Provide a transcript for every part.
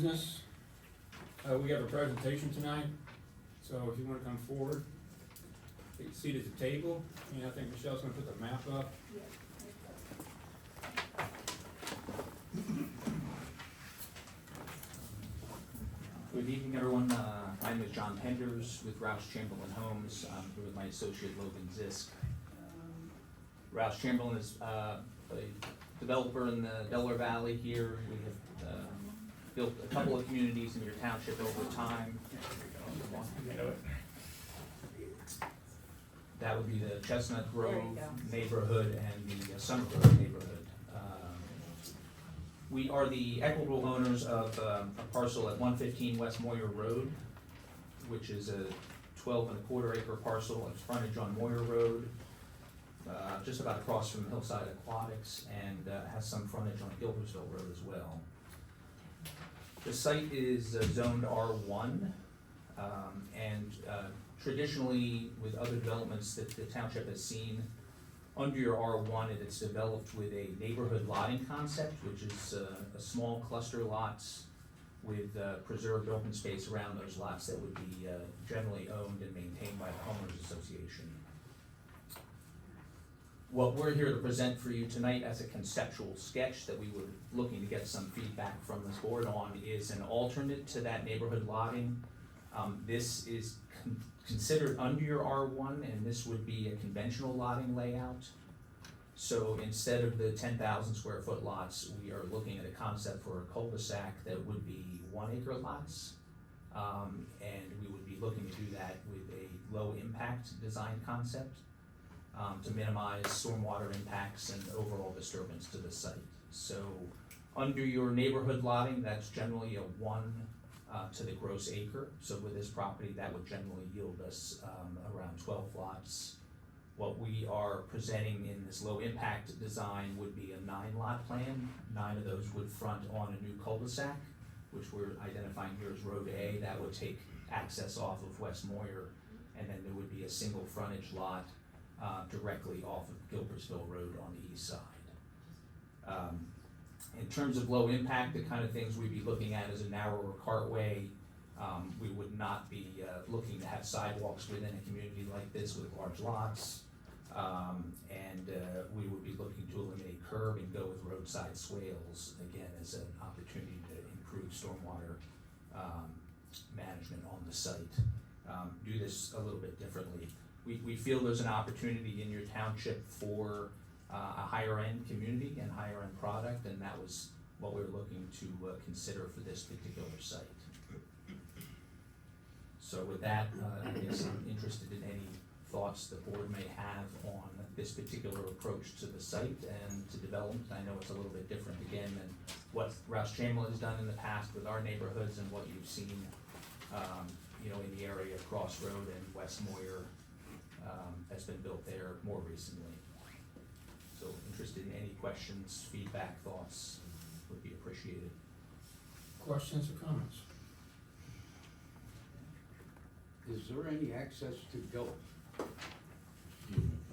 Business. We have a presentation tonight, so if you want to come forward, take a seat at the table, and I think Michelle's going to put the map up. Good evening, everyone. My name is John Penders with Rouse Chamberlain Homes. I'm here with my associate Logan Zisk. Rouse Chamberlain is a developer in the Delaware Valley here. We have built a couple of communities in your township over time. That would be the Chestnut Grove neighborhood and the Summer Grove neighborhood. We are the equitable owners of a parcel at 115 West Moyer Road, which is a 12.25 acre parcel. It's frontage on Moyer Road, just about across from Hillside Aquatics, and has some frontage on Gilbertsville Road as well. The site is zoned R1, and traditionally, with other developments that the township has seen, under your R1, it's developed with a neighborhood lotting concept, which is a small cluster lots with preserved open space around those lots that would be generally owned and maintained by the homeowners association. What we're here to present for you tonight as a conceptual sketch that we were looking to get some feedback from this board on is an alternate to that neighborhood lotting. This is considered under your R1, and this would be a conventional lotting layout. So instead of the 10,000 square foot lots, we are looking at a concept for a cul-de-sac that would be 1 acre lots. And we would be looking to do that with a low impact design concept to minimize stormwater impacts and overall disturbance to the site. So under your neighborhood lotting, that's generally a 1 to the gross acre. So with this property, that would generally yield us around 12 lots. What we are presenting in this low impact design would be a 9 lot plan. 9 of those would front on a new cul-de-sac, which we're identifying here as Road A. That would take access off of West Moyer, and then there would be a single frontage lot directly off of Gilbertsville Road on the east side. In terms of low impact, the kind of things we'd be looking at is a narrower cartway. We would not be looking to have sidewalks within a community like this with large lots. And we would be looking to eliminate curb and go with roadside swales, again, as an opportunity to improve stormwater management on the site. Do this a little bit differently. We feel there's an opportunity in your township for a higher end community and higher end product, and that was what we were looking to consider for this particular site. So with that, I guess I'm interested in any thoughts the board may have on this particular approach to the site and to development. I know it's a little bit different again than what Rouse Chamberlain has done in the past with our neighborhoods and what you've seen in the area of Crossroad and West Moyer has been built there more recently. So interested in any questions, feedback, thoughts would be appreciated. Questions or comments? Is there any access to Gilbert?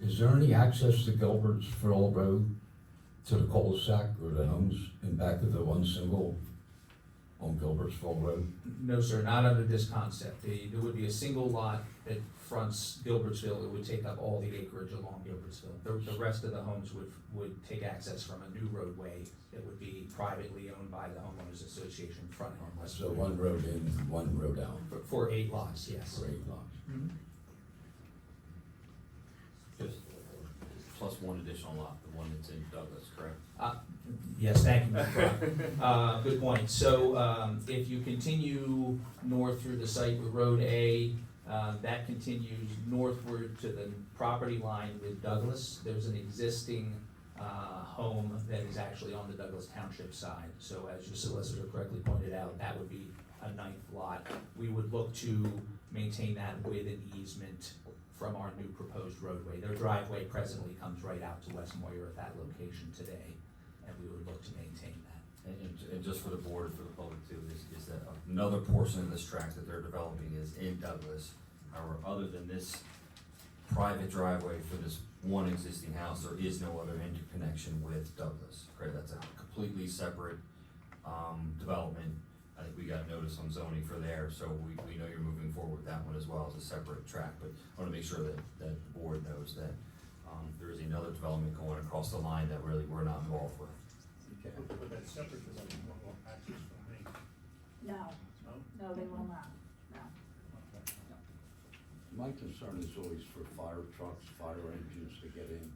Is there any access to Gilbertsville Road to the cul-de-sac or the homes in back of the one single on Gilbertsville Road? No, sir, not under this concept. There would be a single lot that fronts Gilbertsville. It would take up all the acreage along Gilbertsville. The rest of the homes would take access from a new roadway that would be privately owned by the homeowners association fronting on West. So one road in, one road out. For 8 lots, yes. For 8 lots. Mm-hmm. Just plus 1 additional lot, the one that's in Douglas, correct? Yes, thank you, Mr. Brown. Good point. So if you continue north through the site with Road A, that continues northward to the property line with Douglas. There's an existing home that is actually on the Douglas Township side. So as your solicitor correctly pointed out, that would be a 9th lot. We would look to maintain that with an easement from our new proposed roadway. Their driveway presently comes right out to West Moyer at that location today, and we would look to maintain that. And just for the board, for the public too, is that another portion of this tract that they're developing is in Douglas. However, other than this private driveway for this one existing house, there is no other interconnection with Douglas, correct? That's a completely separate development I think we got notice on zoning for there, so we know you're moving forward with that one as well as a separate track, but I wanna make sure that the board knows that, there is another development going across the line that really we're not involved with. Okay. But that separate development will access from me, No, no? no, they will not, no. Okay. My concern is always for fire trucks, fire engines to get in.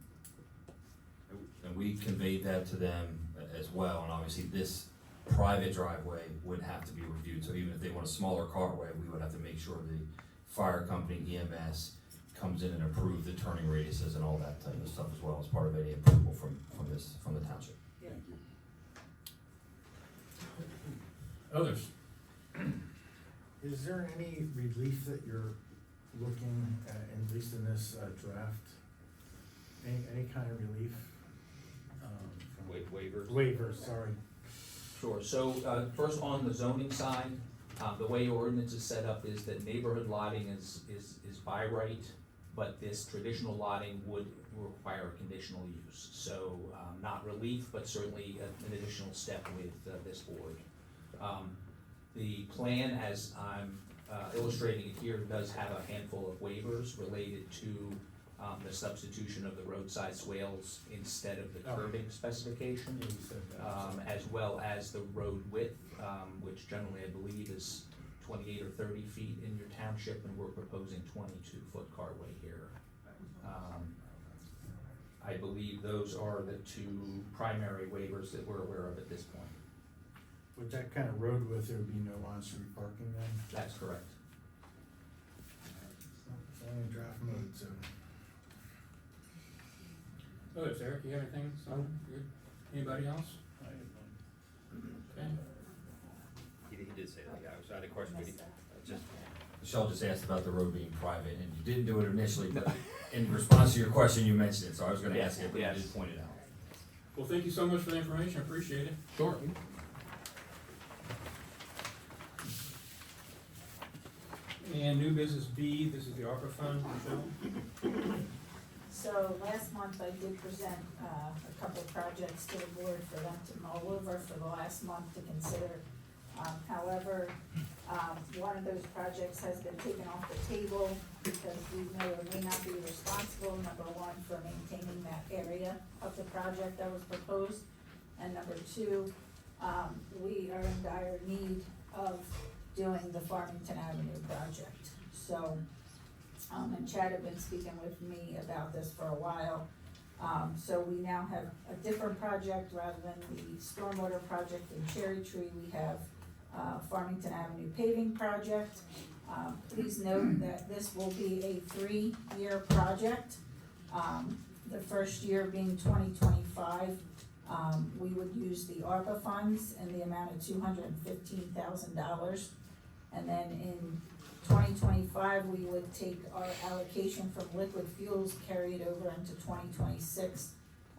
And we conveyed that to them as well, and obviously this private driveway would have to be reviewed, so even if they want a smaller carway, we would have to make sure the fire company, EMS, comes in and approve the turning radiuses and all that type of stuff as well, as part of any approval from the township. Yeah. Thank you. Others? Is there any relief that you're looking at least in this draft? Any kind of relief? From Waivers? Waivers, sorry. Sure, so, first on the zoning side, the way your ordinance is set up is that neighborhood lotting is by right, but this traditional lotting would require a conditional use. So, not relief, but certainly an additional step with this board. The plan, as I'm illustrating it here, does have a handful of waivers related to the substitution of the roadside swales instead of the curbing specification, You said that. as well as the road width, which generally I believe is 28 or 30 feet in your township, and we're proposing 22-foot carway here. I believe those are the two primary waivers that we're aware of at this point. With that kind of road width, there would be no on-street parking then? That's correct. It's only in draft mode, so. Others, Eric, you have anything? So, good. Anybody else? Okay. He did say that, yeah, I had a question, but Michelle just asked about the road being private, and you didn't do it initially, but in response to your question, you mentioned it, so I was gonna ask it, but you Yes. did point it out. Well, thank you so much for the information, I appreciate it. Sure. And new business B, this is the ARPA fund, Michelle? So last month I did present a couple of projects to the board for them to mull over for the last month to consider. However, one of those projects has been taken off the table because we may or may not be responsible, number one, for maintaining that area of the project that was proposed. And number two, we are in dire need of doing the Farmington Avenue project. So, and Chad had been speaking with me about this for a while. So we now have a different project rather than the stormwater project in Cherry Tree. We have Farmington Avenue paving project. Please note that this will be a 3-year project. The first year being 2025. We would use the ARPA funds in the amount of $215,000. And then in 2025, we would take our allocation from liquid fuels, carry it over into 2026.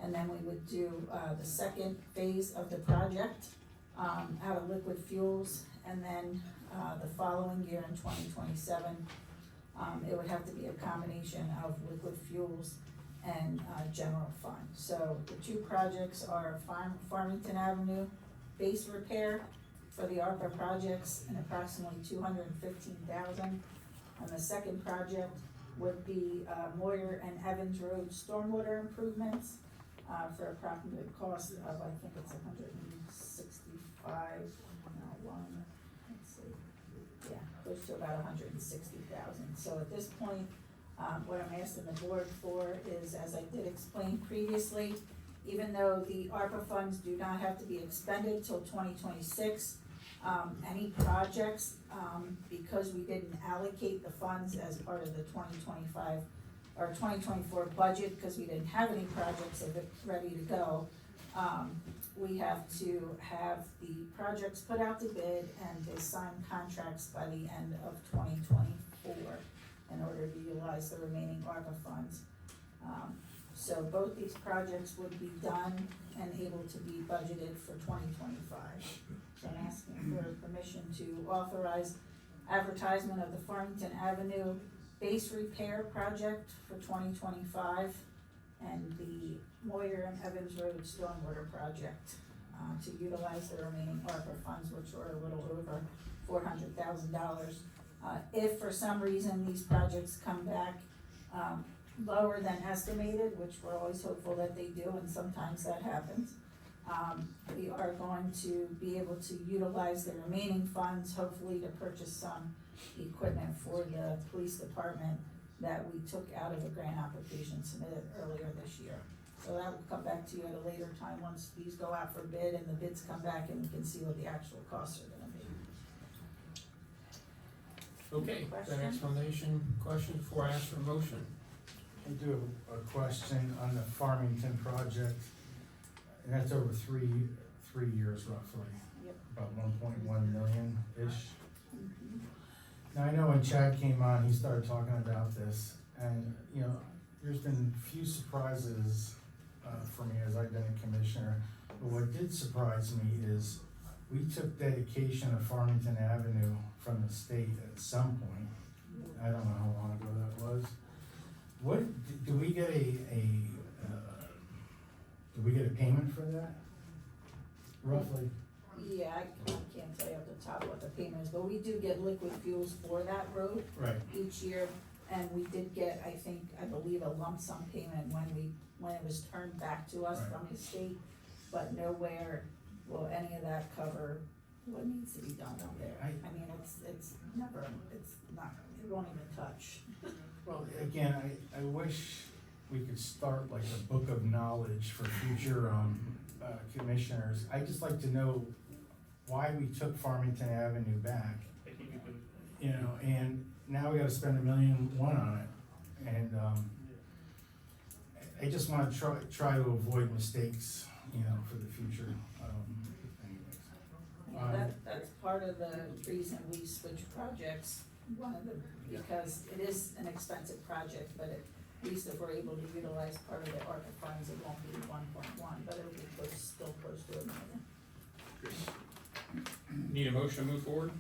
And then we would do the second phase of the project out of liquid fuels. And then the following year in 2027, it would have to be a combination of liquid fuels and general fund. So the two projects are Farmington Avenue base repair for the ARPA projects and approximately $215,000. And the second project would be Moyer and Evans Road stormwater improvements for a approximate cost of, I think it's 165, let's see, yeah, close to about 160,000. So at this point, what I'm asking the board for is, as I did explain previously, even though the ARPA funds do not have to be expended till 2026, any projects, because we didn't allocate the funds as part of the 2025 or 2024 budget, because we didn't have any projects ready to go, we have to have the projects put out to bid and they sign contracts by the end of 2024 in order to utilize the remaining ARPA funds. So both these projects would be done and able to be budgeted for 2025. So I'm asking for permission to authorize advertisement of the Farmington Avenue base repair project for 2025 and the Moyer and Evans Road stormwater project to utilize the remaining ARPA funds, which were a little over $400,000. If for some reason these projects come back, lower than estimated, which we're always hopeful that they do, and sometimes that happens, we are going to be able to utilize the remaining funds, hopefully to purchase some equipment for the police department that we took out of a grant application submitted earlier this year. So that will come back to you at a later time, once these go out for bid and the bids come back and we can see what the actual costs are gonna be. Okay, that Question? explanation, question before I ask for a motion. I do have a question on the Farmington project, and that's over three years roughly. Yep. About 1.1 million-ish. Mhm. Now, I know when Chad came on, he started talking about this, and, you know, there's been few surprises for me as I've been a commissioner. But what did surprise me is we took dedication of Farmington Avenue from the state at some point. I don't know how long ago that was. What, do we get do we get a payment for that? Roughly? Yeah, I can't tell you off the top what the payment is, but we do get liquid fuels for that road Right. each year. And we did get, I believe a lump sum payment when it was turned back to us Right. from the state, but nowhere will any of that cover what needs to be done out there. I- I mean, it's not, it won't even touch. Well, again, I wish we could start like a book of knowledge for future, commissioners. I'd just like to know why we took Farmington Avenue back. You know, and now we gotta spend $1.1 million on it, and, I just wanna try to avoid mistakes, you know, for the future, anyways. Yeah, that's part of the reason we switched projects, because it is an expensive project, but at least if we're able to utilize part of the ARPA funds, it won't be 1.1, but it'll be still close to $1 million. Need a motion to move forward?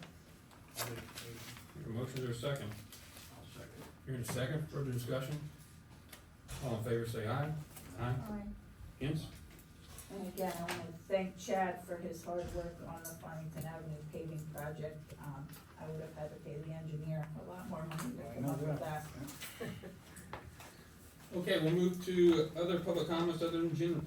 Need a motion, is there a second? I'll second. Here in a second, further discussion? All in favor, say aye. Aye. Against? And again, I wanna thank Chad for his hard work on the Farmington Avenue paving project. I would have had to pay the engineer a lot more money to come up with that. Okay, we'll move to other public comments other than Jim.